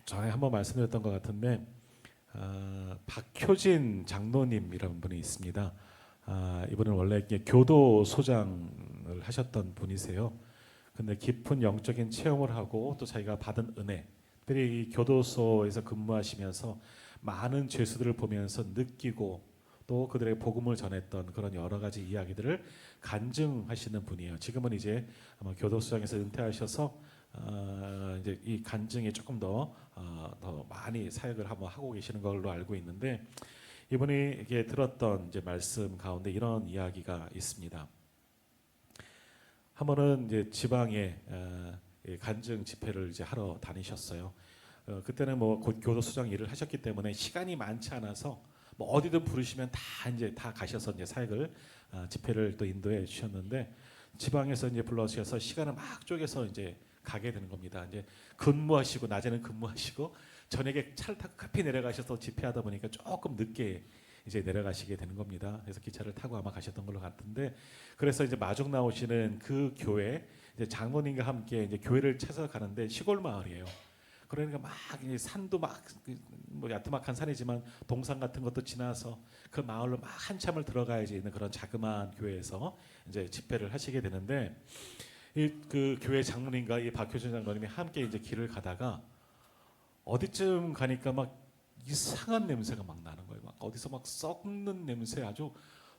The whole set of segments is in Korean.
전에 한번 말씀드렸던 것 같은데 박효진 장로님이라는 분이 있습니다. 이분은 원래 교도소장을 하셨던 분이세요. 근데 깊은 영적인 체험을 하고 또 자기가 받은 은혜들이 이 교도소에서 근무하시면서 많은 죄수들을 보면서 느끼고 또 그들에게 복음을 전했던 그런 여러 가지 이야기들을 간증하시는 분이에요. 지금은 이제 아마 교도소장에서 은퇴하셔서 이제 이 간증에 조금 더 많이 사역을 한번 하고 계시는 걸로 알고 있는데, 이분이 이게 들었던 이제 말씀 가운데 이런 이야기가 있습니다. 한 번은 이제 지방에 간증 집회를 이제 하러 다니셨어요. 그때는 뭐 곧 교도소장 일을 하셨기 때문에 시간이 많지 않아서 뭐 어디든 부르시면 다 가셔서 이제 사역을 집회를 또 인도해 주셨는데, 지방에서 이제 불러주셔서 시간을 막 쪼개서 이제 가게 되는 겁니다. 이제 근무하시고 낮에는 근무하시고 저녁에 차를 타고 급히 내려가셔서 집회하다 보니까 조금 늦게 이제 내려가시게 되는 겁니다. 그래서 기차를 타고 아마 가셨던 걸로 같은데, 그래서 이제 마중 나오시는 그 교회 이제 장로님과 함께 이제 교회를 찾아가는데 시골 마을이에요. 그러니까 막 이제 산도 막 뭐 야트막한 산이지만 동산 같은 것도 지나서 그 마을로 막 한참을 들어가야지 있는 그런 자그마한 교회에서 이제 집회를 하시게 되는데, 그 교회 장로님과 이 박효준 장로님이 함께 이제 길을 가다가 어디쯤 가니까 막 이상한 냄새가 막 나는 거예요. 막 어디서 막 썩는 냄새, 아주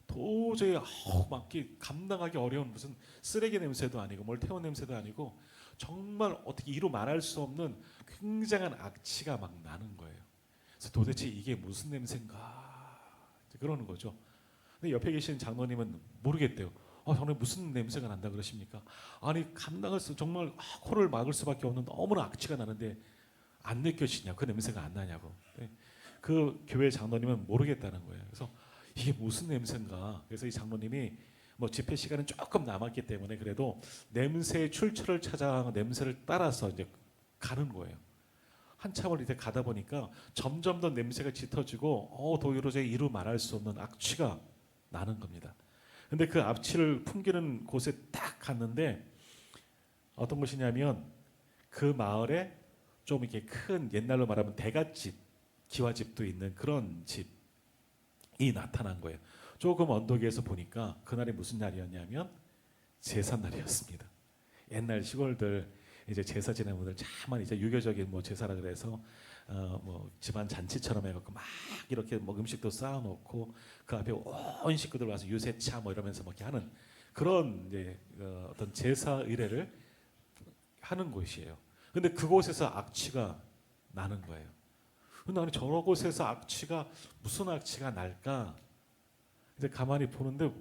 도저히 막 감당하기 어려운 무슨 쓰레기 냄새도 아니고 뭘 태운 냄새도 아니고 정말 어떻게 이루 말할 수 없는 굉장한 악취가 막 나는 거예요. 그래서 도대체 이게 무슨 냄새인가 그러는 거죠. 근데 옆에 계신 장로님은 모르겠대요. 장로님 무슨 냄새가 난다 그러십니까? 아니 감당할 수 정말 코를 막을 수밖에 없는 너무나 악취가 나는데 안 느껴지냐, 그 냄새가 안 나냐고. 그 교회 장로님은 모르겠다는 거예요. 그래서 이게 무슨 냄새인가. 그래서 이 장로님이 뭐 집회 시간은 조금 남았기 때문에 그래도 냄새의 출처를 찾아 냄새를 따라서 이제 가는 거예요. 한참을 이제 가다 보니까 점점 더 냄새가 짙어지고 도저히 이루 말할 수 없는 악취가 나는 겁니다. 근데 그 악취를 풍기는 곳에 딱 갔는데 어떤 곳이냐면 그 마을에 좀 이렇게 큰, 옛날로 말하면 대갓집, 기와집도 있는 그런 집이 나타난 거예요. 조금 언덕 위에서 보니까 그날이 무슨 날이었냐면 제삿날이었습니다. 옛날 시골들 이제 제사 지내는 분들 참만 이제 유교적인 뭐 제사라 그래서 뭐 집안 잔치처럼 해갖고 막 이렇게 뭐 음식도 쌓아놓고 그 앞에 온 식구들 와서 유세차 뭐 이러면서 먹게 하는 그런 이제 어떤 제사 의례를 하는 곳이에요. 근데 그곳에서 악취가 나는 거예요. 근데 아니 저런 곳에서 악취가 무슨 악취가 날까? 이제 가만히 보는데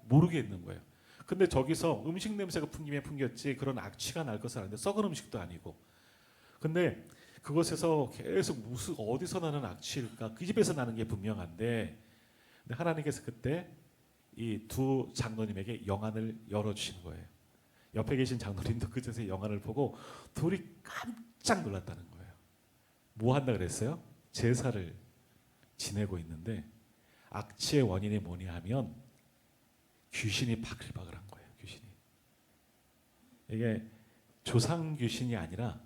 모르겠는 거예요. 근데 저기서 음식 냄새가 풍기면 풍겼지 그런 악취가 날 것은 아닌데, 썩은 음식도 아니고. 근데 그곳에서 계속 무슨 어디서 나는 악취일까? 그 집에서 나는 게 분명한데, 근데 하나님께서 그때 이 두 장로님에게 영안을 열어주신 거예요. 옆에 계신 장로님도 그제서 영안을 보고 둘이 깜짝 놀랐다는 거예요. 뭐 한다 그랬어요? 제사를 지내고 있는데 악취의 원인이 뭐냐 하면 귀신이 바글바글한 거예요. 귀신이. 이게 조상 귀신이 아니라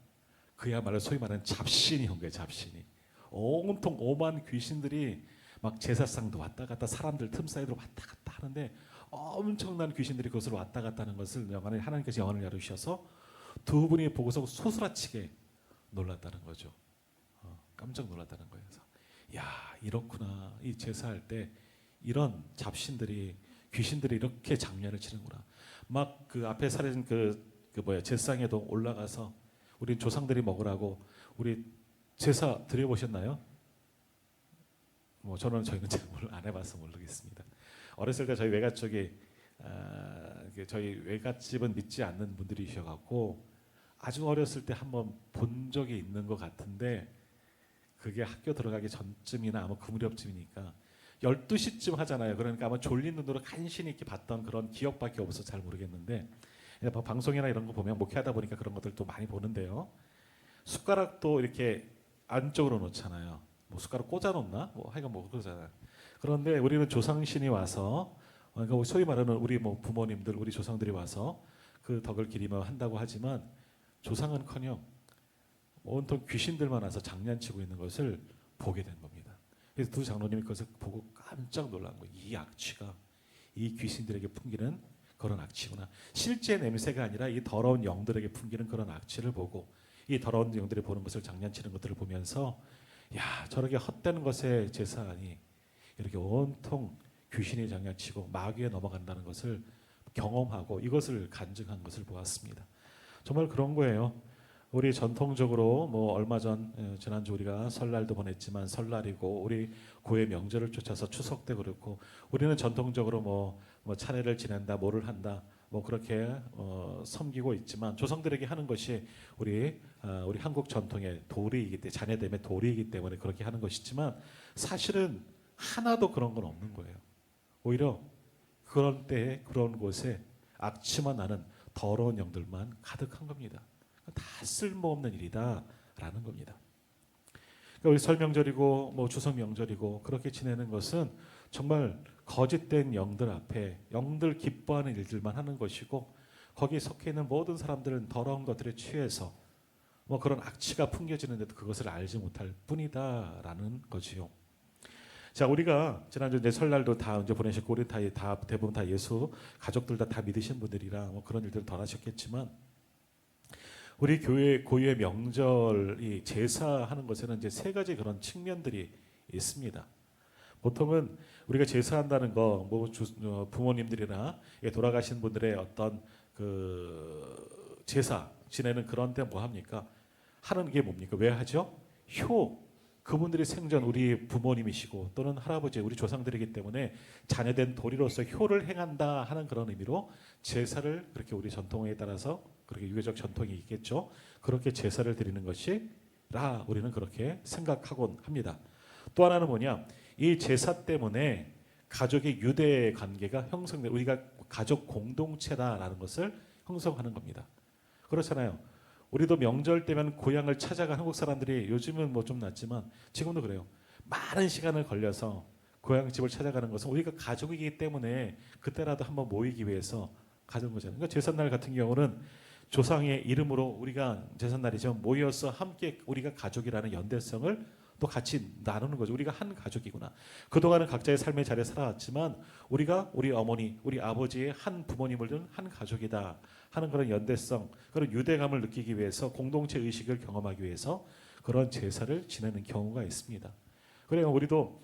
그야말로 소위 말하는 잡신이 온 거예요. 잡신이. 온통 오만 귀신들이 막 제사상도 왔다 갔다 사람들 틈 사이로 왔다 갔다 하는데 엄청난 귀신들이 그것을 왔다 갔다 하는 것을 하나님께서 영안을 열어주셔서 두 분이 보고서 소스라치게 놀랐다는 거죠. 깜짝 놀랐다는 거예요. 그래서 야, 이렇구나. 이 제사할 때 이런 잡신들이 귀신들이 이렇게 장면을 치는구나. 막 그 앞에 사려진 제상에도 올라가서 우리 조상들이 먹으라고 우리 제사 드려보셨나요? 뭐 저희는 잘 안 해봐서 모르겠습니다. 어렸을 때 저희 외가족이 저희 외갓집은 믿지 않는 분들이셔갖고 아주 어렸을 때 한번 본 적이 있는 것 같은데, 그게 학교 들어가기 전쯤이나 아마 그 무렵쯤이니까 12시쯤 하잖아요. 그러니까 아마 졸린 눈으로 간신히 이렇게 봤던 그런 기억밖에 없어서 잘 모르겠는데, 방송이나 이런 거 보면 목회하다 보니까 그런 것들도 많이 보는데요. 숟가락도 이렇게 안쪽으로 놓잖아요. 뭐 숟가락 꽂아 놓나? 뭐 하여간 뭐 그러잖아요. 그런데 우리는 조상신이 와서, 그러니까 소위 말하는 우리 뭐 부모님들, 우리 조상들이 와서 그 덕을 기리며 한다고 하지만 조상은커녕 온통 귀신들만 와서 장난치고 있는 것을 보게 된 겁니다. 그래서 두 장로님이 그것을 보고 깜짝 놀란 거예요. 이 악취가 이 귀신들에게 풍기는 그런 악취구나. 실제 냄새가 아니라 이 더러운 영들에게 풍기는 그런 악취를 보고 이 더러운 영들이 보는 것을 장난치는 것들을 보면서 야, 저렇게 헛되는 것에 제사하니 이렇게 온통 귀신이 장난치고 마귀에 넘어간다는 것을 경험하고 이것을 간증한 것을 보았습니다. 정말 그런 거예요. 우리 전통적으로 뭐 얼마 전 지난주 우리가 설날도 보냈지만 설날이고 우리 고해 명절을 쫓아서 추석 때 그렇고 우리는 전통적으로 뭐 차례를 지낸다 뭐를 한다 뭐 그렇게 섬기고 있지만 조상들에게 하는 것이 우리 한국 전통의 도리이기 때문에 자녀됨의 도리이기 때문에 그렇게 하는 것이지만 사실은 하나도 그런 건 없는 거예요. 오히려 그런 때에 그런 곳에 악취만 나는 더러운 영들만 가득한 겁니다. 다 쓸모없는 일이다라는 겁니다. 그러니까 우리 설 명절이고 뭐 추석 명절이고 그렇게 지내는 것은 정말 거짓된 영들 앞에 영들 기뻐하는 일들만 하는 것이고 거기에 속해 있는 모든 사람들은 더러운 것들에 취해서 뭐 그런 악취가 풍겨지는데도 그것을 알지 못할 뿐이다라는 거지요. 자, 우리가 지난주 이제 설날도 다 이제 보내셨고 우리 다 대부분 다 예수 가족들 다 믿으신 분들이라 뭐 그런 일들 덜 하셨겠지만 우리 교회 고유의 명절이 제사하는 것에는 이제 세 가지 그런 측면들이 있습니다. 보통은 우리가 제사한다는 거, 뭐 부모님들이나 돌아가신 분들의 어떤 그 제사 지내는 그런 때 뭐 합니까? 하는 게 뭡니까? 왜 하죠? 그분들이 생전 우리 부모님이시고 또는 할아버지 우리 조상들이기 때문에 자녀된 도리로서 효를 행한다 하는 그런 의미로 제사를 그렇게 우리 전통에 따라서 그렇게 유교적 전통이 있겠죠. 그렇게 제사를 드리는 것이라 우리는 그렇게 생각하곤 합니다. 또 하나는 뭐냐? 이 제사 때문에 가족의 유대 관계가 형성돼 우리가 가족 공동체다라는 것을 형성하는 겁니다. 그렇잖아요. 우리도 명절 때면 고향을 찾아가 한국 사람들이 요즘은 뭐 좀 낫지만 지금도 그래요. 많은 시간을 걸려서 고향 집을 찾아가는 것은 우리가 가족이기 때문에 그때라도 한번 모이기 위해서 가는 거잖아요. 그러니까 제삿날 같은 경우는 조상의 이름으로 우리가 제삿날이죠. 모여서 함께 우리가 가족이라는 연대성을 또 같이 나누는 거죠. 우리가 한 가족이구나. 그동안은 각자의 삶의 자리에 살아왔지만 우리가 우리 어머니, 우리 아버지의 한 부모님을 둔 한 가족이다 하는 그런 연대성, 그런 유대감을 느끼기 위해서 공동체 의식을 경험하기 위해서 그런 제사를 지내는 경우가 있습니다. 그래요. 우리도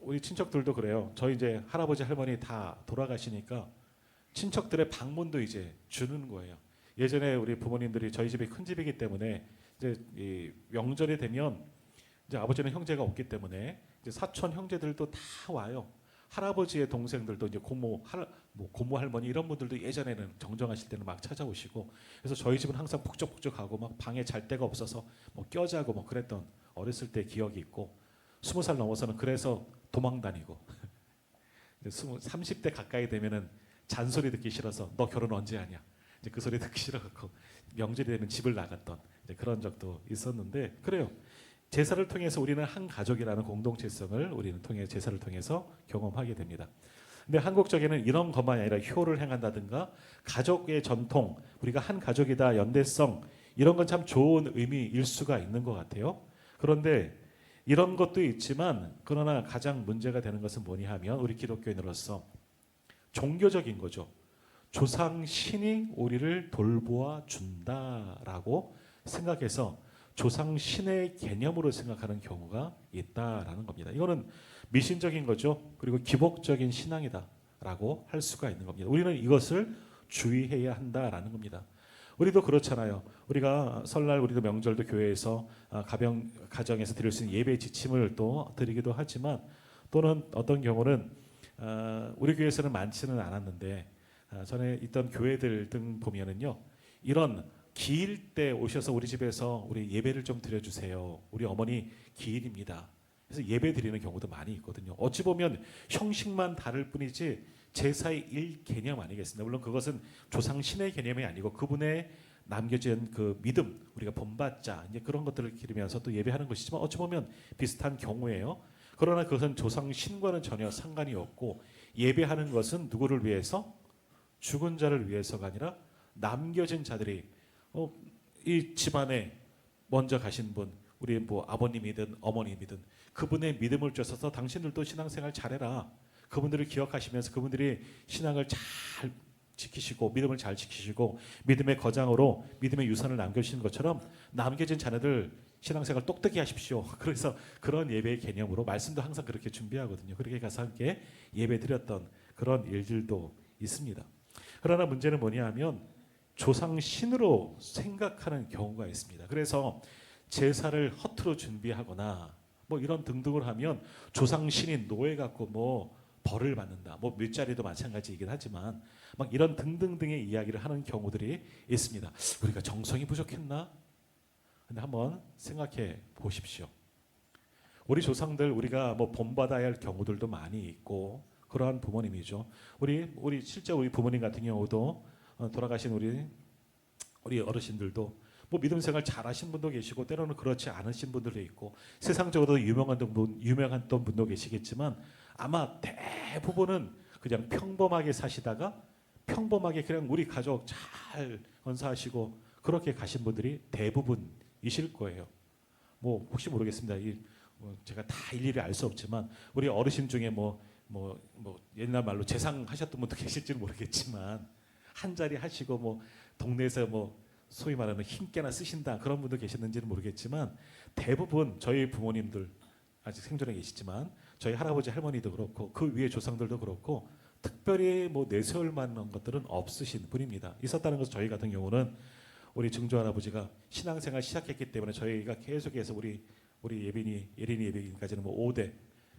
우리 친척들도 그래요. 저희 이제 할아버지 할머니 다 돌아가시니까 친척들의 방문도 이제 주는 거예요. 예전에 우리 부모님들이 저희 집이 큰 집이기 때문에 이제 이 명절이 되면 이제 아버지는 형제가 없기 때문에 이제 사촌 형제들도 다 와요. 할아버지의 동생들도 이제 고모 할머니 이런 분들도 예전에는 정정하실 때는 막 찾아오시고 그래서 저희 집은 항상 북적북적하고 막 방에 잘 데가 없어서 뭐 껴자고 뭐 그랬던 어렸을 때 기억이 있고 20살 넘어서는 그래서 도망 다니고 30대 가까이 되면은 잔소리 듣기 싫어서 너 결혼 언제 하냐 이제 그 소리 듣기 싫어갖고 명절이 되면 집을 나갔던 이제 그런 적도 있었는데 그래요. 제사를 통해서 우리는 한 가족이라는 공동체성을 우리는 제사를 통해서 경험하게 됩니다. 근데 한국적에는 이런 것만이 아니라 효를 행한다든가 가족의 전통, 우리가 한 가족이다, 연대성 이런 건 참 좋은 의미일 수가 있는 것 같아요. 그런데 이런 것도 있지만 그러나 가장 문제가 되는 것은 뭐냐 하면 우리 기독교인으로서 종교적인 거죠. 조상 신이 우리를 돌보아 준다라고 생각해서 조상 신의 개념으로 생각하는 경우가 있다라는 겁니다. 이거는 미신적인 거죠. 그리고 기복적인 신앙이다라고 할 수가 있는 겁니다. 우리는 이것을 주의해야 한다라는 겁니다. 우리도 그렇잖아요. 우리가 설날 우리도 명절도 교회에서 가정에서 드릴 수 있는 예배 지침을 또 드리기도 하지만 또는 어떤 경우는 우리 교회에서는 많지는 않았는데 전에 있던 교회들 등 보면은요 이런 기일 때 오셔서 우리 집에서 우리 예배를 좀 드려주세요. 우리 어머니 기일입니다. 그래서 예배 드리는 경우도 많이 있거든요. 어찌 보면 형식만 다를 뿐이지 제사의 일 개념 아니겠습니까? 물론 그것은 조상 신의 개념이 아니고 그분의 남겨진 그 믿음 우리가 본받자 이제 그런 것들을 기르면서 또 예배하는 것이지만 어찌 보면 비슷한 경우예요. 그러나 그것은 조상 신과는 전혀 상관이 없고 예배하는 것은 누구를 위해서 죽은 자를 위해서가 아니라 남겨진 자들이 이 집안에 먼저 가신 분, 우리 뭐 아버님이든 어머님이든 그분의 믿음을 쫓아서 당신들도 신앙생활 잘해라. 그분들을 기억하시면서 그분들이 신앙을 잘 지키시고 믿음을 잘 지키시고 믿음의 거장으로 믿음의 유산을 남겨주신 것처럼 남겨진 자녀들 신앙생활 똑똑히 하십시오. 그래서 그런 예배의 개념으로 말씀도 항상 그렇게 준비하거든요. 그렇게 가서 함께 예배 드렸던 그런 일들도 있습니다. 그러나 문제는 뭐냐 하면 조상 신으로 생각하는 경우가 있습니다. 그래서 제사를 허투루 준비하거나 뭐 이런 등등을 하면 조상 신이 노예 갖고 뭐 벌을 받는다. 뭐 밑자리도 마찬가지이긴 하지만 막 이런 등등등의 이야기를 하는 경우들이 있습니다. 우리가 정성이 부족했나? 근데 한번 생각해 보십시오. 우리 조상들 우리가 뭐 본받아야 할 경우들도 많이 있고 그러한 부모님이죠. 우리 실제 우리 부모님 같은 경우도 돌아가신 우리 어르신들도 뭐 믿음 생활 잘하신 분도 계시고 때로는 그렇지 않으신 분들도 있고 세상적으로 유명한 분도 계시겠지만 아마 대부분은 그냥 평범하게 사시다가 평범하게 그냥 우리 가족 잘 건사하시고 그렇게 가신 분들이 대부분이실 거예요. 뭐 혹시 모르겠습니다. 제가 다 일일이 알 수 없지만 우리 어르신 중에 뭐 옛날 말로 재상하셨던 분도 계실지는 모르겠지만 한 자리 하시고 뭐 동네에서 뭐 소위 말하는 힘께나 쓰신다 그런 분도 계셨는지는 모르겠지만 대부분 저희 부모님들 아직 생존해 계시지만 저희 할아버지 할머니도 그렇고 그 위에 조상들도 그렇고 특별히 뭐 내세울 만한 것들은 없으신 분입니다. 있었다는 것은 저희 같은 경우는 우리 증조 할아버지가 신앙생활 시작했기 때문에 저희가 계속해서 우리 예린이 예배인까지는 뭐 5대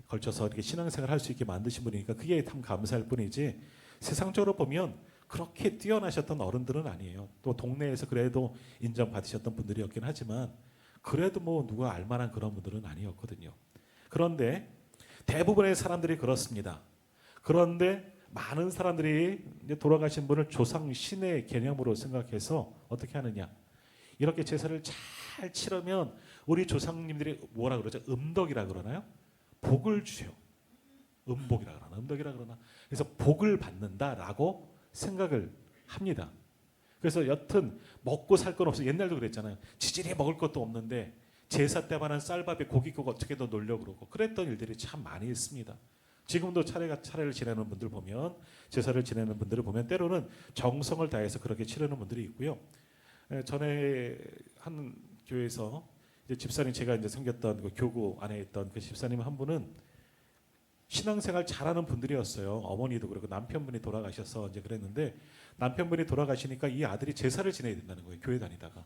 걸쳐서 이렇게 신앙생활 할 수 있게 만드신 분이니까 그게 참 감사할 뿐이지 세상적으로 보면 그렇게 뛰어나셨던 어른들은 아니에요. 또 동네에서 그래도 인정받으셨던 분들이었긴 하지만 그래도 뭐 누가 알만한 그런 분들은 아니었거든요. 그런데 대부분의 사람들이 그렇습니다. 그런데 많은 사람들이 이제 돌아가신 분을 조상 신의 개념으로 생각해서 어떻게 하느냐? 이렇게 제사를 잘 치르면 우리 조상님들이 뭐라 그러죠? 음덕이라 그러나요? 복을 주요. 음복이라 그러나 음덕이라 그러나 그래서 복을 받는다라고 생각을 합니다. 그래서 여튼 먹고 살 건 없어. 옛날도 그랬잖아요. 지질이 먹을 것도 없는데 제사 때만은 쌀밥에 고기 구워 어떻게든 놀려 그러고 그랬던 일들이 참 많이 있습니다. 지금도 차례를 지내는 분들 보면 제사를 지내는 분들을 보면 때로는 정성을 다해서 그렇게 치르는 분들이 있고요. 전에 한 교회에서 이제 집사님 제가 이제 섬겼던 그 교구 안에 있던 그 집사님 한 분은 신앙생활 잘하는 분들이었어요. 어머니도 그렇고 남편분이 돌아가셔서 이제 그랬는데 남편분이 돌아가시니까 이 아들이 제사를 지내야 된다는 거예요. 교회 다니다가.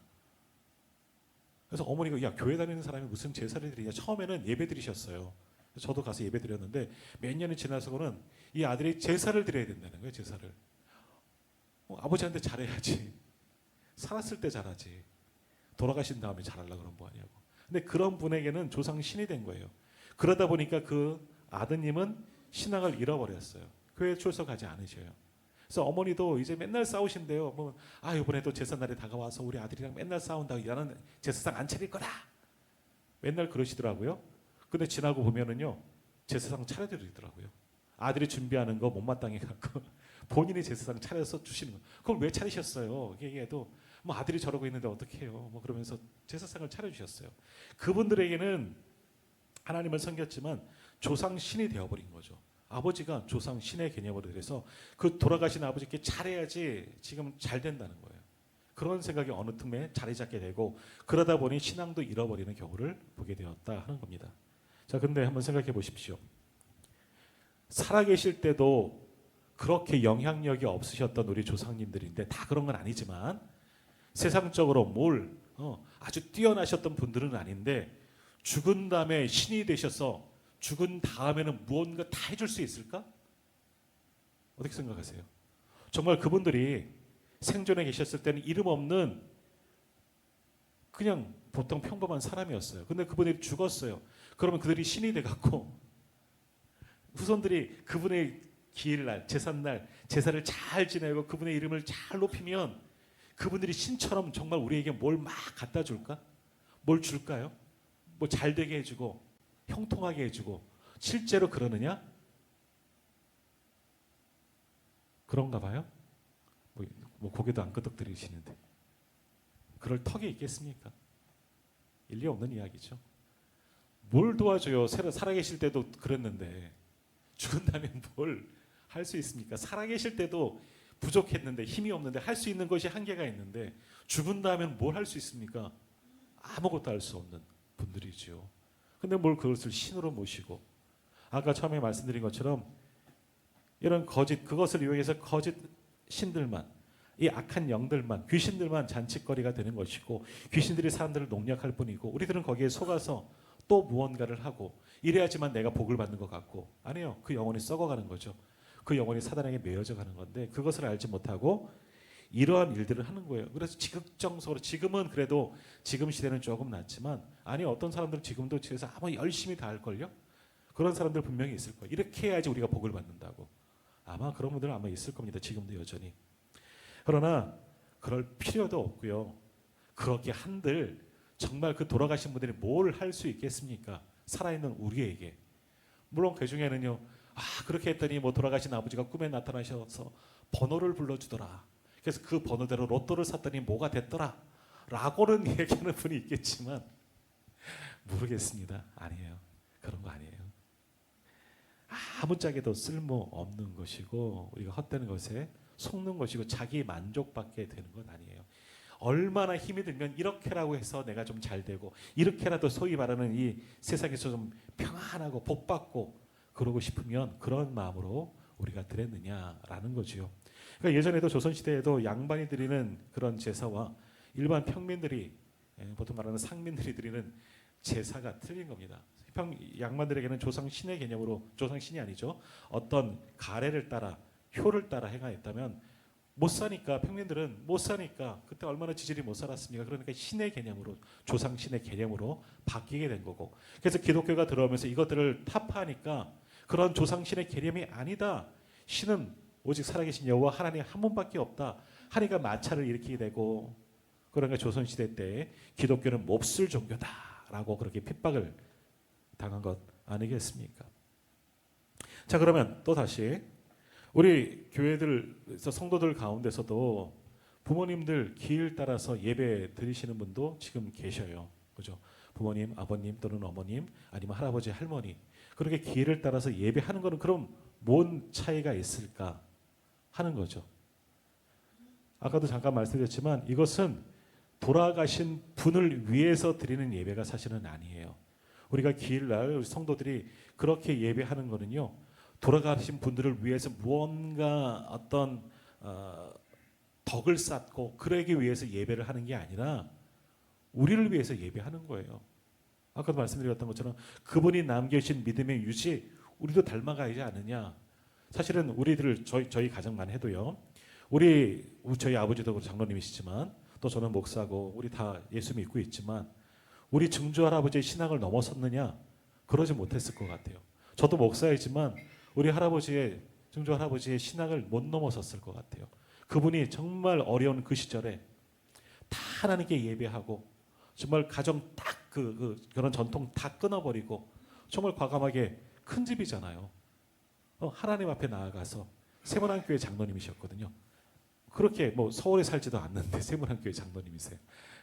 그래서 어머니가 야 교회 다니는 사람이 무슨 제사를 드리냐. 처음에는 예배 드리셨어요. 저도 가서 예배 드렸는데 몇 년이 지나서는 이 아들이 제사를 드려야 된다는 거예요. 제사를. 아버지한테 잘해야지. 살았을 때 잘하지. 돌아가신 다음에 잘하려고 그런 거 아니냐고. 근데 그런 분에게는 조상 신이 된 거예요. 그러다 보니까 그 아드님은 신앙을 잃어버렸어요. 교회 출석하지 않으셔요. 그래서 어머니도 이제 맨날 싸우신대요. 뭐, 이번에 또 제사날이 다가와서 우리 아들이랑 맨날 싸운다고 나는 제사상 안 차릴 거다. 맨날 그러시더라고요. 근데 지나고 보면은요, 제사상 차려드리더라고요. 아들이 준비하는 거 못마땅해 갖고 본인이 제사상 차려서 주시는 거. 그걸 왜 차리셨어요? 얘기해도 뭐 아들이 저러고 있는데 어떻게 해요? 뭐 그러면서 제사상을 차려주셨어요. 그분들에게는 하나님을 섬겼지만 조상 신이 되어버린 거죠. 아버지가 조상 신의 개념으로 돼서 그 돌아가신 아버지께 잘해야지 지금 잘 된다는 거예요. 그런 생각이 어느 틈에 자리 잡게 되고 그러다 보니 신앙도 잃어버리는 경우를 보게 되었다 하는 겁니다. 자, 근데 한번 생각해 보십시오. 살아계실 때도 그렇게 영향력이 없으셨던 우리 조상님들인데 다 그런 건 아니지만 세상적으로 아주 뛰어나셨던 분들은 아닌데 죽은 다음에 신이 되셔서 죽은 다음에는 무언가 다 해줄 수 있을까? 어떻게 생각하세요? 정말 그분들이 생존에 계셨을 때는 이름 없는 그냥 보통 평범한 사람이었어요. 근데 그분이 죽었어요. 그러면 그들이 신이 돼갖고 후손들이 그분의 기일날, 제삿날, 제사를 잘 지내고 그분의 이름을 잘 높이면 그분들이 신처럼 정말 우리에게 뭘 막 갖다 줄까? 뭘 줄까요? 뭐 잘 되게 해주고 형통하게 해주고 실제로 그러느냐? 그런가 봐요. 뭐 고개도 안 끄덕거리시는데 그럴 턱이 있겠습니까? 일리 없는 이야기죠. 뭘 도와줘요? 살아계실 때도 그랬는데 죽은 다음에 뭘 할 수 있습니까? 살아계실 때도 부족했는데 힘이 없는데 할 수 있는 것이 한계가 있는데 죽은 다음에는 뭘 할 수 있습니까? 아무것도 할 수 없는 분들이죠. 근데 뭘 그것을 신으로 모시고 아까 처음에 말씀드린 것처럼 이런 거짓 그것을 이용해서 거짓 신들만 이 악한 영들만 귀신들만 잔칫거리가 되는 것이고 귀신들이 사람들을 농락할 뿐이고 우리들은 거기에 속아서 또 무언가를 하고 이래야지만 내가 복을 받는 것 같고 아니에요. 그 영혼이 썩어가는 거죠. 그 영혼이 사단에게 매여져 가는 건데 그것을 알지 못하고 이러한 일들을 하는 거예요. 그래서 지극정성으로 지금은 그래도 지금 시대는 조금 낫지만 아니 어떤 사람들은 지금도 집에서 아마 열심히 다 할걸요. 그런 사람들 분명히 있을 거예요. 이렇게 해야지 우리가 복을 받는다고. 아마 그런 분들은 아마 있을 겁니다. 지금도 여전히. 그러나 그럴 필요도 없고요. 그렇게 한들 정말 그 돌아가신 분들이 뭘 할 수 있겠습니까? 살아있는 우리에게. 물론 그 중에는요. 그렇게 했더니 뭐 돌아가신 아버지가 꿈에 나타나셔서 번호를 불러주더라. 그래서 그 번호대로 로또를 샀더니 뭐가 됐더라. 라고는 얘기하는 분이 있겠지만 모르겠습니다. 아니에요. 그런 거 아니에요. 아무짝에도 쓸모없는 것이고 우리가 헛되는 것에 속는 것이고 자기 만족받게 되는 것 아니에요. 얼마나 힘이 들면 이렇게라고 해서 내가 좀 잘 되고 이렇게라도 소위 말하는 이 세상에서 좀 평안하고 복받고 그러고 싶으면 그런 마음으로 우리가 드렸느냐라는 거지요. 그러니까 예전에도 조선시대에도 양반이 드리는 그런 제사와 일반 평민들이 보통 말하는 상민들이 드리는 제사가 틀린 겁니다. 양반들에게는 조상신의 개념으로 조상신이 아니죠. 어떤 가래를 따라 효를 따라 행하였다면 못 사니까 평민들은 못 사니까 그때 얼마나 지질이 못 살았습니까? 그러니까 신의 개념으로 조상신의 개념으로 바뀌게 된 거고 그래서 기독교가 들어오면서 이것들을 타파하니까 그런 조상신의 개념이 아니다. 신은 오직 살아계신 여호와 하나님 한 분밖에 없다. 하니까 마찰을 일으키게 되고 그러니까 조선시대 때 기독교는 몹쓸 종교다라고 그렇게 핍박을 당한 것 아니겠습니까? 자 그러면 또 다시 우리 교회들에서 성도들 가운데서도 부모님들 길 따라서 예배 드리시는 분도 지금 계셔요. 그죠? 부모님, 아버님 또는 어머님 아니면 할아버지, 할머니 그렇게 길을 따라서 예배하는 거는 그럼 뭔 차이가 있을까 하는 거죠. 아까도 잠깐 말씀드렸지만 이것은 돌아가신 분을 위해서 드리는 예배가 사실은 아니에요. 우리가 기일날 성도들이 그렇게 예배하는 거는요. 돌아가신 분들을 위해서 무언가 어떤 덕을 쌓고 그러기 위해서 예배를 하는 게 아니라 우리를 위해서 예배하는 거예요. 아까도 말씀드렸던 것처럼 그분이 남겨주신 믿음의 유지 우리도 닮아가야지 않느냐. 사실은 우리들 저희 가정만 해도요. 저희 아버지도 장로님이시지만 또 저는 목사고 우리 다 예수 믿고 있지만 우리 증조 할아버지의 신앙을 넘어섰느냐? 그러지 못했을 것 같아요. 저도 목사이지만 우리 증조 할아버지의 신앙을 못 넘어섰을 것 같아요. 그분이 정말 어려운 그 시절에 다 하나님께 예배하고 정말 가정 딱 그런 전통 다 끊어버리고 정말 과감하게 큰 집이잖아요. 하나님 앞에 나아가서 세문안교회 장로님이셨거든요. 그렇게 뭐 서울에 살지도 않는데 세문안교회 장로님이세요.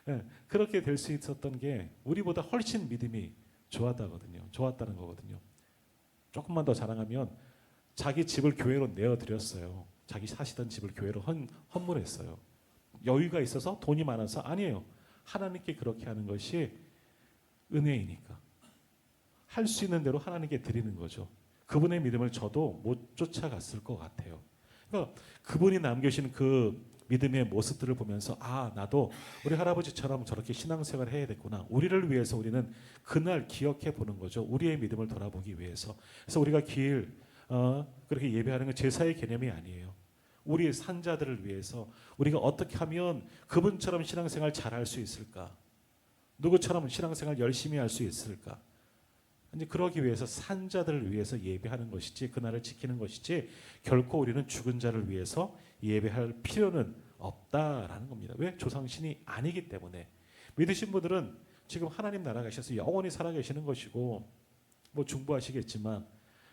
네, 그렇게 될 수 있었던 게 우리보다 훨씬 믿음이 좋았다는 거거든요. 조금만 더 자랑하면 자기 집을 교회로 내어드렸어요. 자기 사시던 집을 교회로 헌물했어요. 여유가 있어서 돈이 많아서 아니에요. 하나님께 그렇게 하는 것이 은혜이니까. 할 수 있는 대로 하나님께 드리는 거죠. 그분의 믿음을 저도 못 쫓아갔을 것 같아요. 그러니까 그분이 남겨주신 그 믿음의 모습들을 보면서 나도 우리 할아버지처럼 저렇게 신앙생활을 해야 됐구나. 우리를 위해서 우리는 그날 기억해 보는 거죠. 우리의 믿음을 돌아보기 위해서. 그래서 우리가 그렇게 예배하는 건 제사의 개념이 아니에요. 우리의 산자들을 위해서 우리가 어떻게 하면 그분처럼 신앙생활 잘할 수 있을까? 누구처럼 신앙생활 열심히 할 수 있을까? 이제 그러기 위해서 산자들을 위해서 예배하는 것이지 그날을 지키는 것이지 결코 우리는 죽은 자를 위해서 예배할 필요는 없다라는 겁니다. 왜? 조상신이 아니기 때문에. 믿으신 분들은 지금 하나님 나라 가셔서 영원히 살아계시는 것이고 뭐 중보하시겠지만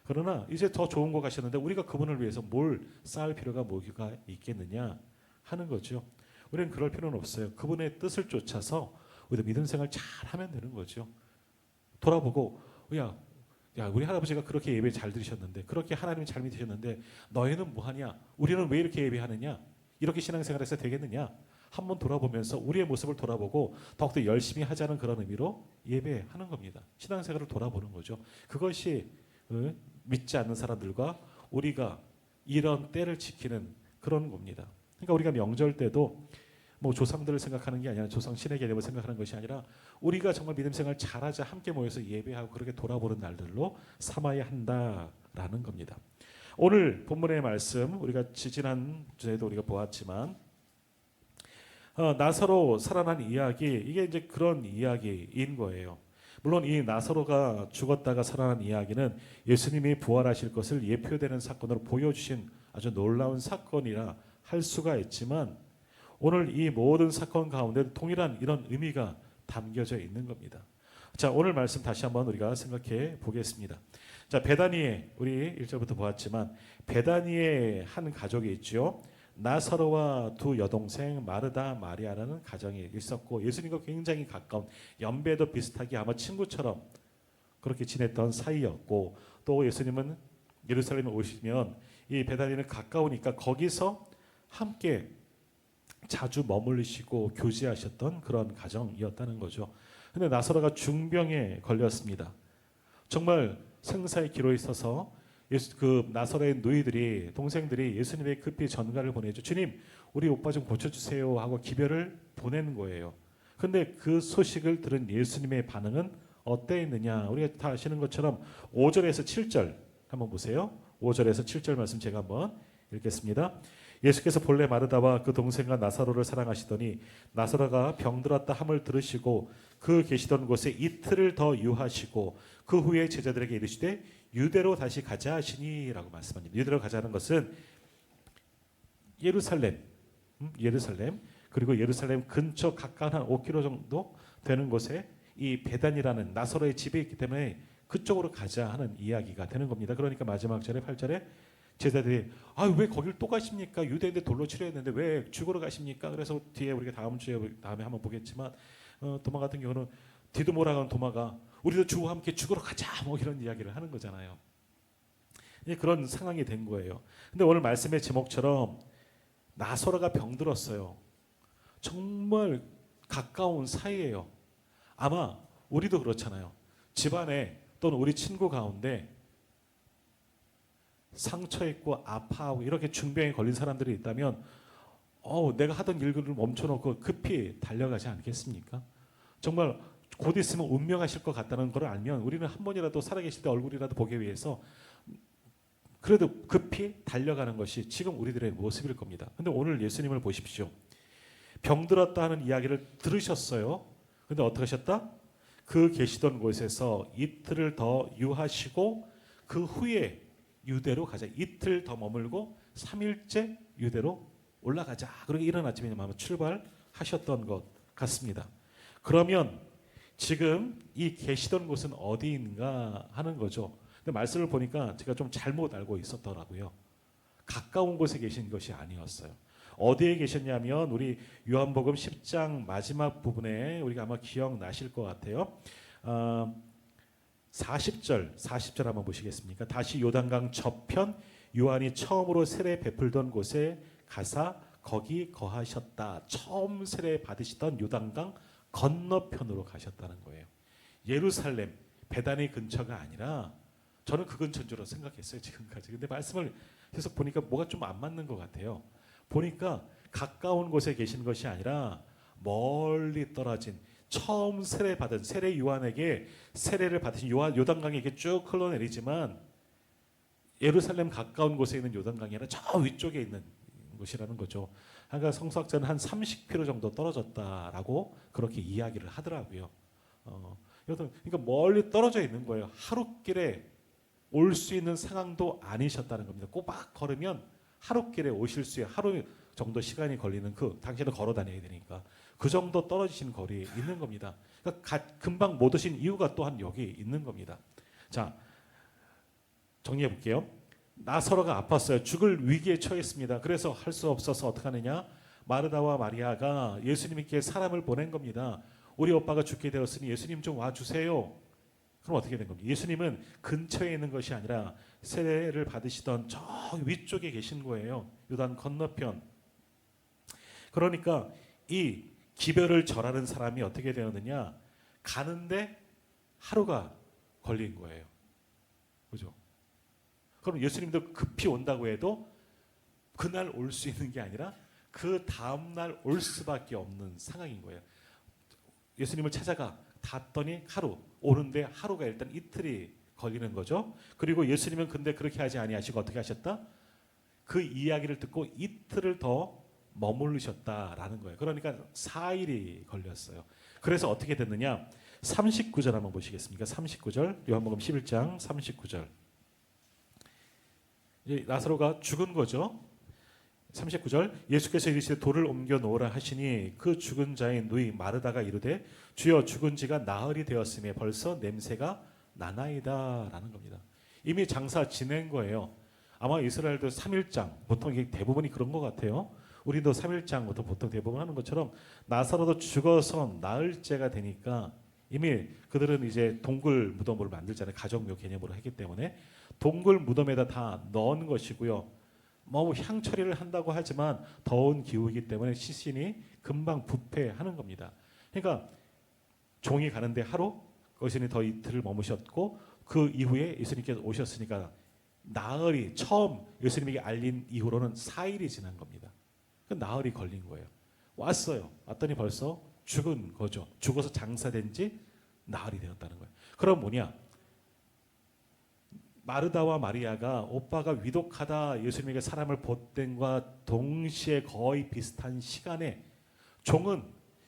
그러나 이제 더 좋은 거 가셨는데 우리가 그분을 위해서 뭘 쌓을 필요가 뭐가 있겠느냐 하는 거죠. 우리는 그럴 필요는 없어요. 그분의 뜻을 쫓아서 우리도 믿음 생활 잘 하면 되는 거죠. 돌아보고 야, 우리 할아버지가 그렇게 예배 잘 들으셨는데, 그렇게 하나님 잘 믿으셨는데 너희는 뭐하냐? 우리는 왜 이렇게 예배하느냐? 이렇게 신앙생활해서 되겠느냐? 한번 돌아보면서 우리의 모습을 돌아보고 더욱더 열심히 하자는 그런 의미로 예배하는 겁니다. 신앙생활을 돌아보는 거죠. 그것이 믿지 않는 사람들과 우리가 이런 때를 지키는 그런 겁니다. 그러니까 우리가 명절 때도 뭐 조상들을 생각하는 게 아니라 조상 신의 개념을 생각하는 것이 아니라 우리가 정말 믿음 생활 잘하자 함께 모여서 예배하고 그렇게 돌아보는 날들로 삼아야 한다라는 겁니다. 오늘 본문의 말씀 우리가 지난 주에도 우리가 보았지만 나사로 살아난 이야기, 이게 이제 그런 이야기인 거예요. 물론 이 나사로가 죽었다가 살아난 이야기는 예수님이 부활하실 것을 예표되는 사건으로 보여주신 아주 놀라운 사건이라 할 수가 있지만 오늘 이 모든 사건 가운데 동일한 이런 의미가 담겨져 있는 겁니다. 자, 오늘 말씀 다시 한번 우리가 생각해 보겠습니다. 자, 베다니에 우리 1절부터 보았지만 베다니에 한 가족이 있죠. 나사로와 두 여동생 마르다 마리아라는 가정이 있었고 예수님과 굉장히 가까운, 연배도 비슷하게 아마 친구처럼 그렇게 지냈던 사이였고, 또 예수님은 예루살렘에 오시면 이 베다니는 가까우니까 거기서 함께 자주 머물리시고 교제하셨던 그런 가정이었다는 거죠. 근데 나사로가 중병에 걸렸습니다. 정말 생사의 기로에 있어서 그 나사로의 누이들이, 동생들이 예수님에게 급히 전가를 보내죠. 주님, 우리 오빠 좀 고쳐주세요 하고 기별을 보내는 거예요. 근데 그 소식을 들은 예수님의 반응은 어땠느냐? 우리가 다 아시는 것처럼 5절에서 7절 한번 보세요. 5절에서 7절 말씀 제가 한번 읽겠습니다. 예수께서 본래 마르다와 그 동생과 나사로를 사랑하시더니 나사로가 병들었다 함을 들으시고 그 계시던 곳에 이틀을 더 유하시고 그 후에 제자들에게 이르시되 유대로 다시 가자 하시니라고 말씀합니다. 유대로 가자는 것은 예루살렘 그리고 예루살렘 근처 가까운 한 5km 정도 되는 곳에 이 베단이라는 나사로의 집이 있기 때문에 그쪽으로 가자 하는 이야기가 되는 겁니다. 그러니까 마지막 절에 8절에 제자들이 왜 거길 또 가십니까? 유대인데 돌로 치료했는데 왜 죽으러 가십니까? 그래서 뒤에 우리가 다음에 한번 보겠지만 도마 같은 경우는 디도모라는 도마가 우리도 주와 함께 죽으러 가자 뭐 이런 이야기를 하는 거잖아요. 그런 상황이 된 거예요. 근데 오늘 말씀의 제목처럼 나사로가 병들었어요. 정말 가까운 사이예요. 아마 우리도 그렇잖아요. 집안에 또는 우리 친구 가운데 상처 있고 아파하고 이렇게 중병에 걸린 사람들이 있다면 내가 하던 일들을 멈춰놓고 급히 달려가지 않겠습니까? 정말 곧 있으면 운명하실 것 같다는 걸 알면 우리는 한 번이라도 살아계실 때 얼굴이라도 보기 위해서 그래도 급히 달려가는 것이 지금 우리들의 모습일 겁니다. 근데 오늘 예수님을 보십시오. 병들었다 하는 이야기를 들으셨어요. 근데 어떻게 하셨다? 그 계시던 곳에서 이틀을 더 유하시고 그 후에 유대로 가자. 이틀 더 머물고 3일째 유대로 올라가자. 그렇게 이른 아침에 아마 출발하셨던 것 같습니다. 그러면 지금 이 계시던 곳은 어디인가 하는 거죠. 근데 말씀을 보니까 제가 좀 잘못 알고 있었더라고요. 가까운 곳에 계신 것이 아니었어요. 어디에 계셨냐면 우리 요한복음 10장 마지막 부분에 우리가 아마 기억나실 것 같아요. 40절 한번 보시겠습니까? 다시 요단강 저편 요한이 처음으로 세례 베풀던 곳에 가사 거기 거하셨다. 처음 세례 받으시던 요단강 건너편으로 가셨다는 거예요. 예루살렘 베다니 근처가 아니라 저는 그 근처인 줄 생각했어요 지금까지. 근데 말씀을 계속 보니까 뭐가 좀 안 맞는 것 같아요. 보니까 가까운 곳에 계신 것이 아니라 멀리 떨어진 처음 세례받은 세례 요한에게 세례를 받으신 요단강에게 쭉 흘러내리지만 예루살렘 가까운 곳에 있는 요단강이 아니라 저 위쪽에 있는 곳이라는 거죠. 그러니까 성서학자는 한 30km 정도 떨어졌다라고 그렇게 이야기를 하더라고요. 그러니까 멀리 떨어져 있는 거예요. 하루길에 올 수 있는 상황도 아니셨다는 겁니다. 꼬박 걸으면 하루길에 오실 수 있는 하루 정도 시간이 걸리는 당신은 걸어 다녀야 되니까 그 정도 떨어지신 거리에 있는 겁니다. 그러니까 금방 못 오신 이유가 또한 여기 있는 겁니다. 자, 정리해 볼게요. 나사로가 아팠어요. 죽을 위기에 처했습니다. 그래서 할 수 없어서 어떻게 하느냐? 마르다와 마리아가 예수님께 사람을 보낸 겁니다. 우리 오빠가 죽게 되었으니 예수님 좀 와주세요. 그럼 어떻게 된 겁니까? 예수님은 근처에 있는 것이 아니라 세례를 받으시던 저 위쪽에 계신 거예요. 요단 건너편. 그러니까 이 기별을 절하는 사람이 어떻게 되었느냐? 가는데 하루가 걸린 거예요. 그죠? 그럼 예수님도 급히 온다고 해도 그날 올 수 있는 게 아니라 그 다음날 올 수밖에 없는 상황인 거예요. 예수님을 찾아가 닿더니 하루, 오는데 하루가 일단 이틀이 걸리는 거죠. 그리고 예수님은 근데 그렇게 하지 아니하시고 어떻게 하셨다? 그 이야기를 듣고 이틀을 더 머무르셨다라는 거예요. 그러니까 4일이 걸렸어요. 그래서 어떻게 됐느냐? 39절 한번 보시겠습니까? 39절, 요한복음 11장 39절. 나사로가 죽은 거죠. 39절, 예수께서 이르시되 돌을 옮겨 놓으라 하시니 그 죽은 자의 누이 마르다가 이르되 주여 죽은 지가 나흘이 되었음에 벌써 냄새가 나나이다라는 겁니다. 이미 장사 지낸 거예요. 아마 이스라엘도 3일장, 보통 이게 대부분이 그런 것 같아요. 우리도 3일장부터 보통 대부분 하는 것처럼 나사로도 죽어서 나흘째가 되니까 이미 그들은 이제 동굴 무덤을 만들잖아요. 가정묘 개념으로 했기 때문에 동굴 무덤에다 다 넣은 것이고요. 뭐 향 처리를 한다고 하지만 더운 기후이기 때문에 시신이 금방 부패하는 겁니다. 그러니까 종이 가는데 하루, 거신이 더 이틀을 머무셨고 그 이후에 예수님께서 오셨으니까 나흘이 처음 예수님에게 알린 이후로는 4일이 지난 겁니다. 그 나흘이 걸린 거예요. 왔어요. 왔더니 벌써 죽은 거죠. 죽어서 장사된 지 나흘이 되었다는 거예요. 그럼 뭐냐? 마르다와 마리아가 오빠가 위독하다 예수님에게 사람을 보냄과 동시에 거의 비슷한 시간에 종은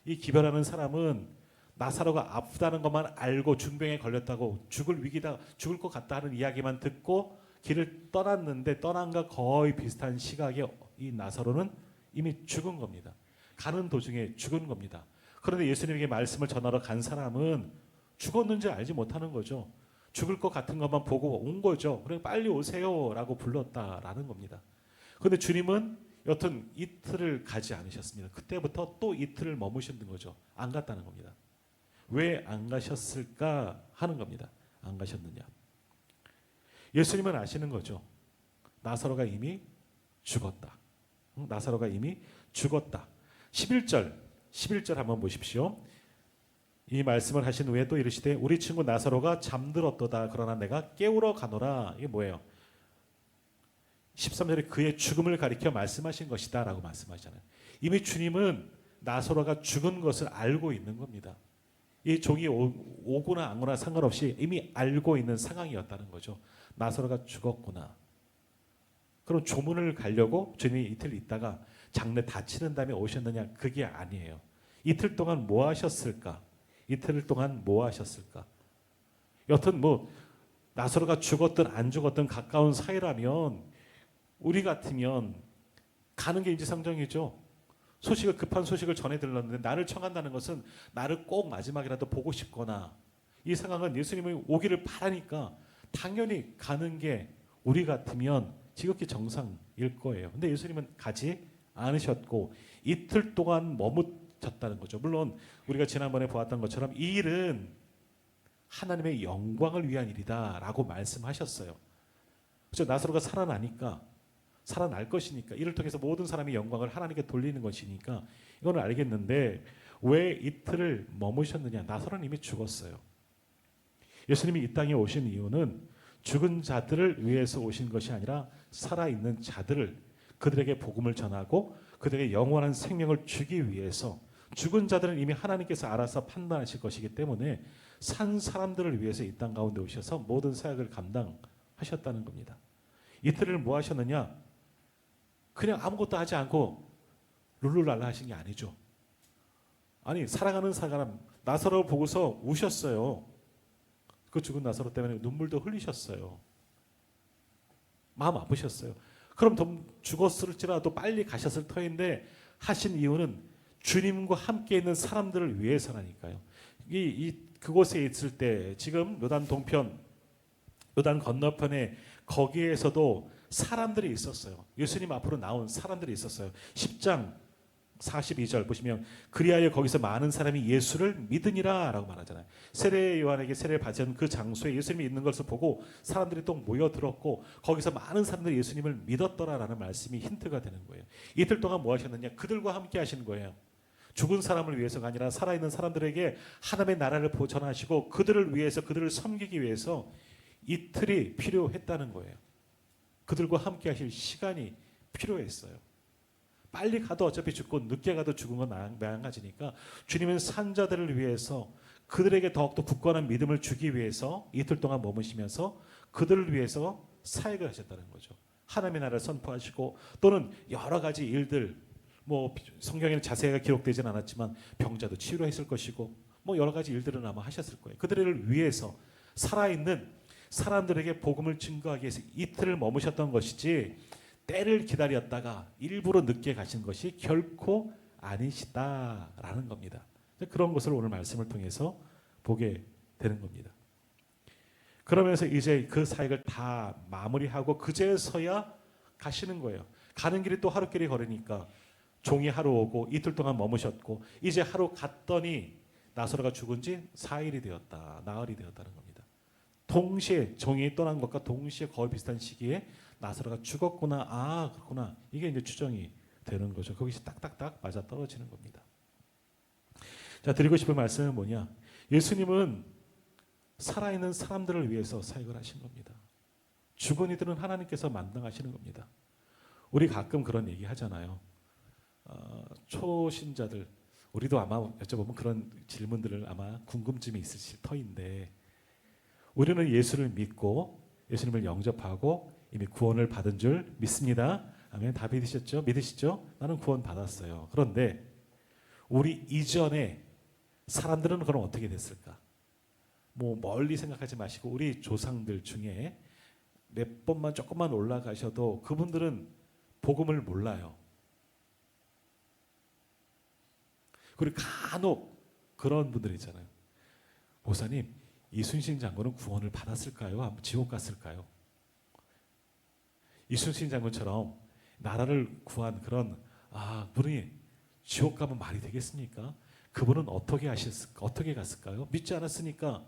이 기별하는 사람은 나사로가 아프다는 것만 알고 중병에 걸렸다고 죽을 위기다 죽을 것 같다 하는 이야기만 듣고 길을 떠났는데 떠난과 거의 비슷한 시각에 이 나사로는 이미 죽은 겁니다. 가는 도중에 죽은 겁니다. 그런데 예수님에게 말씀을 전하러 간 사람은 죽었는지 알지 못하는 거죠. 죽을 것 같은 것만 보고 온 거죠. 그래 빨리 오세요라고 불렀다라는 겁니다. 그런데 주님은 여튼 이틀을 가지 않으셨습니다. 그때부터 또 이틀을 머무시는 거죠. 안 갔다는 겁니다. 왜 안 가셨을까 하는 겁니다. 안 가셨느냐. 예수님은 아시는 거죠. 나사로가 이미 죽었다. 나사로가 이미 죽었다. 11절 한번 보십시오. 이 말씀을 하신 후에 또 이르시되 우리 친구 나사로가 잠들었도다. 그러나 내가 깨우러 가노라. 이게 뭐예요? 13절에 그의 죽음을 가리켜 말씀하신 것이다 라고 말씀하잖아요. 이미 주님은 나사로가 죽은 것을 알고 있는 겁니다. 이 종이 오거나 안 오거나 상관없이 이미 알고 있는 상황이었다는 거죠. 나사로가 죽었구나. 그럼 조문을 가려고 주님이 이틀 있다가 장례 다 치른 다음에 오셨느냐? 그게 아니에요. 이틀 동안 뭐 하셨을까? 이틀 동안 뭐 하셨을까? 여튼 뭐 나사로가 죽었든 안 죽었든 가까운 사이라면 우리 같으면 가는 게 인지상정이죠. 급한 소식을 전해 들렀는데 나를 청한다는 것은 나를 꼭 마지막이라도 보고 싶거나 이 상황은 예수님이 오기를 바라니까 당연히 가는 게 우리 같으면 지극히 정상일 거예요. 근데 예수님은 가지 않으셨고 이틀 동안 머무셨다는 거죠. 물론 우리가 지난번에 보았던 것처럼 이 일은 하나님의 영광을 위한 일이다라고 말씀하셨어요. 그렇죠? 나사로가 살아날 것이니까 이를 통해서 모든 사람이 영광을 하나님께 돌리는 것이니까 이거는 알겠는데 왜 이틀을 머무셨느냐? 나사로는 이미 죽었어요. 예수님이 이 땅에 오신 이유는 죽은 자들을 위해서 오신 것이 아니라 살아있는 자들을 그들에게 복음을 전하고 그들에게 영원한 생명을 주기 위해서 죽은 자들은 이미 하나님께서 알아서 판단하실 것이기 때문에 산 사람들을 위해서 이 땅 가운데 오셔서 모든 사역을 감당하셨다는 겁니다. 이틀을 뭐 하셨느냐? 그냥 아무것도 하지 않고 룰루랄라 하신 게 아니죠. 아니 사랑하는 사람 나사로를 보고서 우셨어요. 그 죽은 나사로 때문에 눈물도 흘리셨어요. 마음 아프셨어요. 그럼 좀 죽었을지라도 빨리 가셨을 터인데 하신 이유는 주님과 함께 있는 사람들을 위해서라니까요. 그곳에 있을 때 지금 요단 동편, 요단 건너편에 거기에서도 사람들이 있었어요. 예수님 앞으로 나온 사람들이 있었어요. 10장 42절 보시면 그리하여 거기서 많은 사람이 예수를 믿으니라 라고 말하잖아요. 세례 요한에게 세례를 받은 그 장소에 예수님이 있는 것을 보고 사람들이 또 모여들었고 거기서 많은 사람들이 예수님을 믿었더라라는 말씀이 힌트가 되는 거예요. 이틀 동안 뭐 하셨느냐? 그들과 함께 하신 거예요. 죽은 사람을 위해서가 아니라 살아있는 사람들에게 하나님의 나라를 전하시고 그들을 위해서, 그들을 섬기기 위해서 이틀이 필요했다는 거예요. 그들과 함께 하실 시간이 필요했어요. 빨리 가도 어차피 죽고 늦게 가도 죽은 건 마찬가지니까 주님은 산자들을 위해서 그들에게 더욱더 굳건한 믿음을 주기 위해서 이틀 동안 머무시면서 그들을 위해서 사역을 하셨다는 거죠. 하나님의 나라를 선포하시고 또는 여러 가지 일들, 뭐 성경에는 자세하게 기록되지는 않았지만 병자도 치유했을 것이고 뭐 여러 가지 일들은 아마 하셨을 거예요. 그들을 위해서 살아있는 사람들에게 복음을 증거하기 위해서 이틀을 머무셨던 것이지 때를 기다렸다가 일부러 늦게 가신 것이 결코 아니시다라는 겁니다. 그런 것을 오늘 말씀을 통해서 보게 되는 겁니다. 그러면서 이제 그 사역을 다 마무리하고 그제서야 가시는 거예요. 가는 길이 또 하루길이 걸으니까 종이 하루 오고 이틀 동안 머무셨고 이제 하루 갔더니 나사로가 죽은 지 4일이 되었다. 나흘이 되었다는 겁니다. 동시에 종이 떠난 것과 동시에 거의 비슷한 시기에 나사로가 죽었구나. 아, 그렇구나. 이게 이제 추정이 되는 거죠. 거기서 딱딱딱 맞아 떨어지는 겁니다. 자, 드리고 싶은 말씀은 뭐냐? 예수님은 살아있는 사람들을 위해서 사역을 하신 겁니다. 죽은 이들은 하나님께서 만당하시는 겁니다. 우리 가끔 그런 얘기 하잖아요. 초신자들, 우리도 아마 여쭤보면 그런 질문들을 아마 궁금증이 있으실 터인데 우리는 예수를 믿고 예수님을 영접하고 이미 구원을 받은 줄 믿습니다. 아멘. 다 믿으셨죠? 믿으시죠? 나는 구원 받았어요. 그런데 우리 이전에 사람들은 그럼 어떻게 됐을까? 뭐 멀리 생각하지 마시고 우리 조상들 중에 몇 번만 조금만 올라가셔도 그분들은 복음을 몰라요. 그리고 간혹 그런 분들 있잖아요. 목사님, 이순신 장군은 구원을 받았을까요? 지옥 갔을까요? 이순신 장군처럼 나라를 구한 그런 분이 지옥 가면 말이 되겠습니까? 그분은 어떻게 갔을까요? 믿지 않았으니까.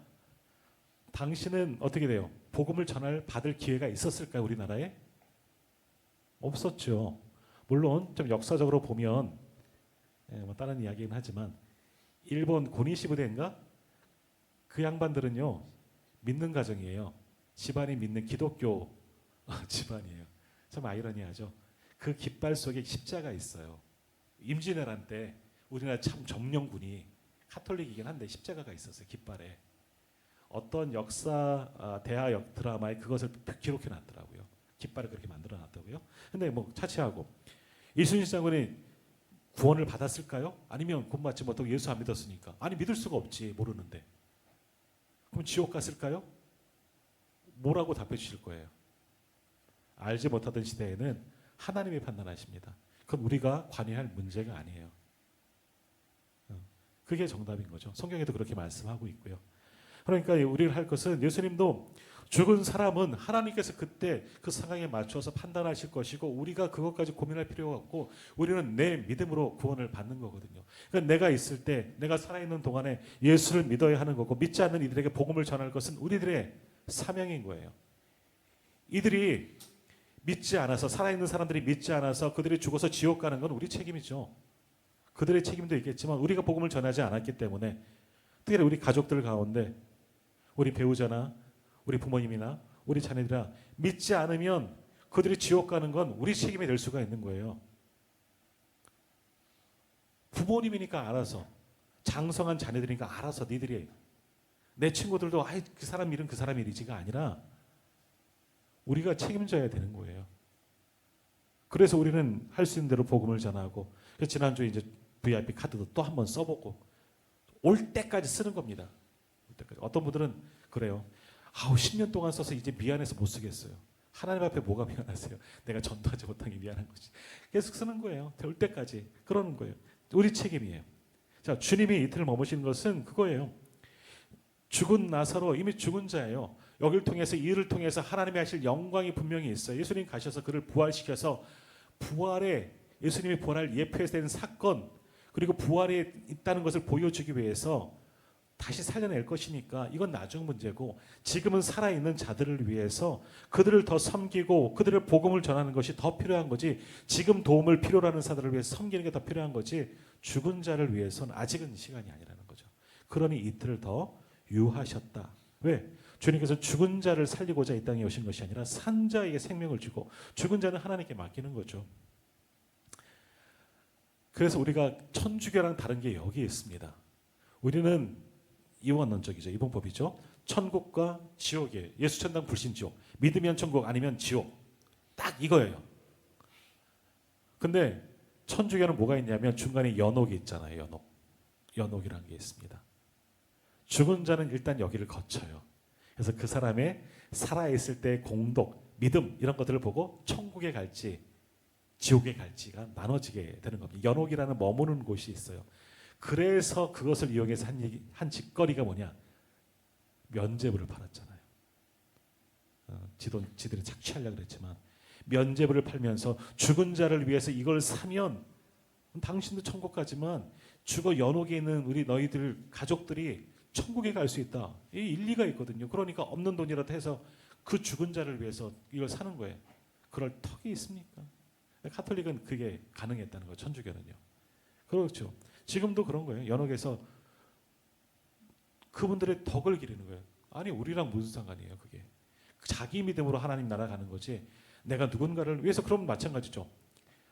당신은 어떻게 돼요? 복음을 받을 기회가 있었을까요? 우리나라에? 없었죠. 물론 좀 역사적으로 보면 뭐 다른 이야기는 하지만 일본 고니시 부대인가? 그 양반들은요 믿는 가정이에요. 집안이 믿는 기독교 집안이에요. 참 아이러니하죠. 그 깃발 속에 십자가 있어요. 임진왜란 때 우리나라 참 점령군이 카톨릭이긴 한데 십자가가 있었어요. 깃발에. 어떤 역사 대하 드라마에 그것을 기록해 놨더라고요. 깃발을 그렇게 만들어 놨다고요. 근데 뭐 차치하고 이순신 장군이 구원을 받았을까요? 아니면 구원 받지 못하고 예수 안 믿었으니까. 아니 믿을 수가 없지. 모르는데. 그럼 지옥 갔을까요? 뭐라고 답해 주실 거예요? 알지 못하던 시대에는 하나님이 판단하십니다. 그건 우리가 관여할 문제가 아니에요. 그게 정답인 거죠. 성경에도 그렇게 말씀하고 있고요. 그러니까 우리가 할 것은 예수님도 죽은 사람은 하나님께서 그때 그 상황에 맞춰서 판단하실 것이고 우리가 그것까지 고민할 필요가 없고 우리는 내 믿음으로 구원을 받는 거거든요. 그러니까 내가 있을 때 내가 살아있는 동안에 예수를 믿어야 하는 거고 믿지 않는 이들에게 복음을 전할 것은 우리들의 사명인 거예요. 이들이 믿지 않아서 살아있는 사람들이 믿지 않아서 그들이 죽어서 지옥 가는 건 우리 책임이죠. 그들의 책임도 있겠지만 우리가 복음을 전하지 않았기 때문에 특히 우리 가족들 가운데 우리 배우자나 우리 부모님이나 우리 자녀들아 믿지 않으면 그들이 지옥 가는 건 우리 책임이 될 수가 있는 거예요. 부모님이니까 알아서 장성한 자녀들이니까 알아서 니들이 내 친구들도 그 사람 일은 그 사람 일이지가 아니라 우리가 책임져야 되는 거예요. 그래서 우리는 할 수 있는 대로 복음을 전하고 지난주에 이제 VIP 카드도 또 한번 써보고 올 때까지 쓰는 겁니다. 올 때까지. 어떤 분들은 그래요. 10년 동안 써서 이제 미안해서 못 쓰겠어요. 하나님 앞에 뭐가 미안하세요? 내가 전도하지 못한 게 미안한 거지. 계속 쓰는 거예요. 올 때까지. 그러는 거예요. 우리 책임이에요. 자, 주님이 이틀을 머무신 것은 그거예요. 죽은 나사로 이미 죽은 자예요. 여기를 통해서 이 일을 통해서 하나님이 하실 영광이 분명히 있어요. 예수님 가셔서 그를 부활시켜서 부활의 예수님이 부활할 예표된 사건 그리고 부활에 있다는 것을 보여주기 위해서 다시 살려낼 것이니까 이건 나중 문제고 지금은 살아있는 자들을 위해서 그들을 더 섬기고 그들의 복음을 전하는 것이 더 필요한 거지 지금 도움을 필요로 하는 사람들을 위해서 섬기는 게 더 필요한 거지 죽은 자를 위해서는 아직은 시간이 아니라는 거죠. 그러니 이틀을 더 유하셨다. 왜? 주님께서 죽은 자를 살리고자 이 땅에 오신 것이 아니라 산 자에게 생명을 주고 죽은 자는 하나님께 맡기는 거죠. 그래서 우리가 천주교랑 다른 게 여기에 있습니다. 우리는 이원론적이죠. 이분법이죠. 천국과 지옥이에요. 예수 천당 불신 지옥. 믿으면 천국 아니면 지옥. 딱 이거예요. 근데 천주교는 뭐가 있냐면 중간에 연옥이 있잖아요. 연옥. 연옥이라는 게 있습니다. 죽은 자는 일단 여기를 거쳐요. 그래서 그 사람의 살아있을 때의 공덕, 믿음 이런 것들을 보고 천국에 갈지 지옥에 갈지가 나눠지게 되는 겁니다. 연옥이라는 머무는 곳이 있어요. 그래서 그것을 이용해서 한 짓거리가 뭐냐? 면죄부를 팔았잖아요. 지들이 착취하려고 그랬지만 면죄부를 팔면서 죽은 자를 위해서 이걸 사면 당신도 천국 가지만 죽어 연옥에 있는 우리 너희들 가족들이 천국에 갈 수 있다. 이 일리가 있거든요. 그러니까 없는 돈이라도 해서 그 죽은 자를 위해서 이걸 사는 거예요. 그럴 턱이 있습니까? 카톨릭은 그게 가능했다는 거예요. 천주교는요. 그렇죠. 지금도 그런 거예요. 연옥에서 그분들의 덕을 기르는 거예요. 아니 우리랑 무슨 상관이에요 그게. 자기 믿음으로 하나님 나라 가는 거지 내가 누군가를 위해서. 그럼 마찬가지죠.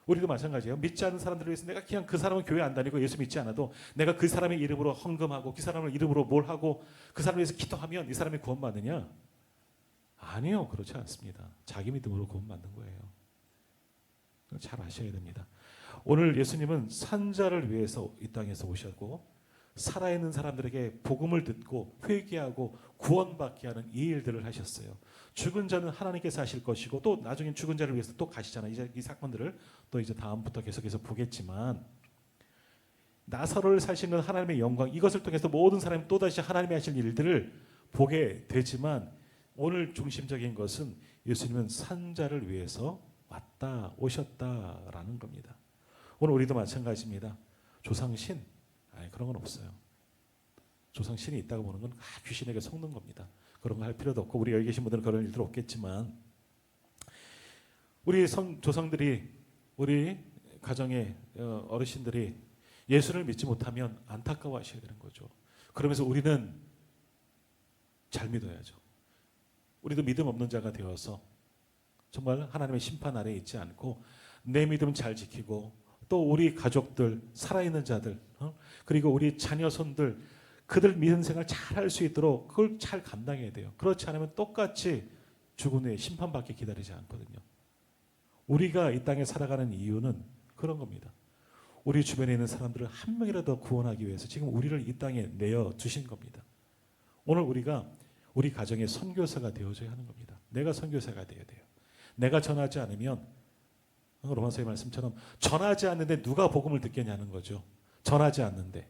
우리도 마찬가지예요. 믿지 않는 사람들을 위해서 내가 그냥 그 사람은 교회 안 다니고 예수 믿지 않아도 내가 그 사람의 이름으로 헌금하고 그 사람의 이름으로 뭘 하고 그 사람을 위해서 기도하면 이 사람이 구원받느냐? 아니요. 그렇지 않습니다. 자기 믿음으로 구원받는 거예요. 잘 아셔야 됩니다. 오늘 예수님은 산자를 위해서 이 땅에서 오셨고 살아있는 사람들에게 복음을 듣고 회개하고 구원받게 하는 이 일들을 하셨어요. 죽은 자는 하나님께서 하실 것이고 또 나중에 죽은 자를 위해서 또 가시잖아요. 이제 이 사건들을 또 이제 다음부터 계속해서 보겠지만 나사로를 사시는 하나님의 영광 이것을 통해서 모든 사람이 또다시 하나님이 하실 일들을 보게 되지만 오늘 중심적인 것은 예수님은 산자를 위해서 왔다 오셨다라는 겁니다. 오늘 우리도 마찬가지입니다. 조상신 그런 건 없어요. 조상신이 있다고 보는 건 귀신에게 속는 겁니다. 그런 거 할 필요도 없고 우리 여기 계신 분들은 그런 일들 없겠지만 우리 조상들이 우리 가정의 어르신들이 예수를 믿지 못하면 안타까워하셔야 되는 거죠. 그러면서 우리는 잘 믿어야죠. 우리도 믿음 없는 자가 되어서 정말 하나님의 심판 아래에 있지 않고 내 믿음 잘 지키고 또 우리 가족들 살아있는 자들 그리고 우리 자녀 손들 그들 믿음 생활 잘 할 수 있도록 그걸 잘 감당해야 돼요. 그렇지 않으면 똑같이 죽은 후에 심판받기 기다리지 않거든요. 우리가 이 땅에 살아가는 이유는 그런 겁니다. 우리 주변에 있는 사람들을 한 명이라도 구원하기 위해서 지금 우리를 이 땅에 내어 주신 겁니다. 오늘 우리가 우리 가정의 선교사가 되어줘야 하는 겁니다. 내가 선교사가 되어야 돼요. 내가 전하지 않으면 로마서의 말씀처럼 전하지 않는데 누가 복음을 듣겠냐는 거죠. 전하지 않는데.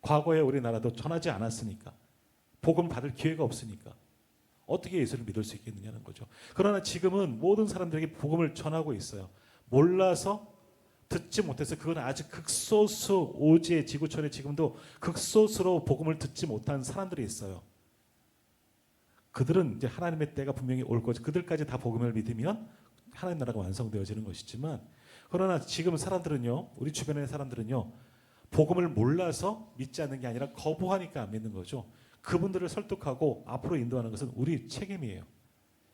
과거에 우리나라도 전하지 않았으니까. 복음 받을 기회가 없으니까. 어떻게 예수를 믿을 수 있겠느냐는 거죠. 그러나 지금은 모든 사람들에게 복음을 전하고 있어요. 몰라서 듣지 못해서 그건 아직 극소수 오지의 지구촌에 지금도 극소수로 복음을 듣지 못한 사람들이 있어요. 그들은 이제 하나님의 때가 분명히 올 거죠. 그들까지 다 복음을 믿으면 하나님 나라가 완성되어지는 것이지만 그러나 지금 사람들은요. 우리 주변의 사람들은요. 복음을 몰라서 믿지 않는 게 아니라 거부하니까 안 믿는 거죠. 그분들을 설득하고 앞으로 인도하는 것은 우리 책임이에요.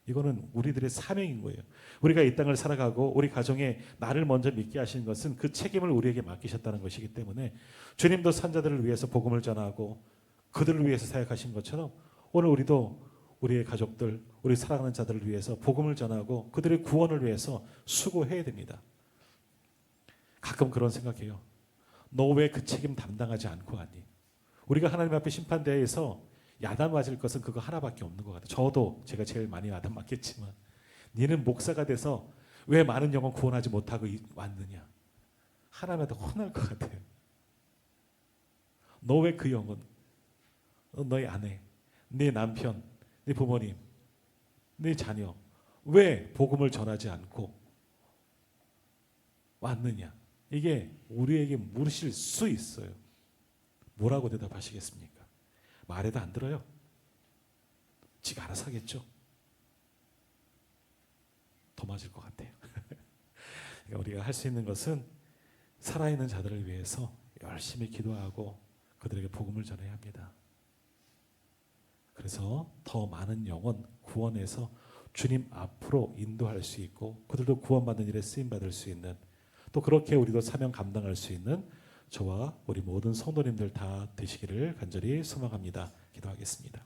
이거는 우리들의 사명인 거예요. 우리가 이 땅을 살아가고 우리 가정에 나를 먼저 믿게 하신 것은 그 책임을 우리에게 맡기셨다는 것이기 때문에 주님도 산자들을 위해서 복음을 전하고 그들을 위해서 사역하신 것처럼 오늘 우리도 우리의 가족들, 우리 사랑하는 자들을 위해서 복음을 전하고 그들의 구원을 위해서 수고해야 됩니다. 가끔 그런 생각해요. 너 왜 그 책임 담당하지 않고 하니? 우리가 하나님 앞에 심판대에서 야단 맞을 것은 그거 하나밖에 없는 것 같아요. 저도 제가 제일 많이 야단 맞겠지만 니는 목사가 돼서 왜 많은 영혼 구원하지 못하고 왔느냐? 하나님한테 혼날 것 같아요. 너 왜 그 영혼, 너의 아내, 네 남편, 네 부모님, 네 자녀 왜 복음을 전하지 않고 왔느냐? 이게 우리에게 물으실 수 있어요. 뭐라고 대답하시겠습니까? 말해도 안 들어요. 지가 알아서 하겠죠. 더 맞을 것 같아요. 그러니까 우리가 할 수 있는 것은 살아있는 자들을 위해서 열심히 기도하고 그들에게 복음을 전해야 합니다. 그래서 더 많은 영혼 구원해서 주님 앞으로 인도할 수 있고 그들도 구원받는 일에 쓰임받을 수 있는, 또 그렇게 우리도 사명 감당할 수 있는 저와 우리 모든 성도님들 다 되시기를 간절히 소망합니다. 기도하겠습니다.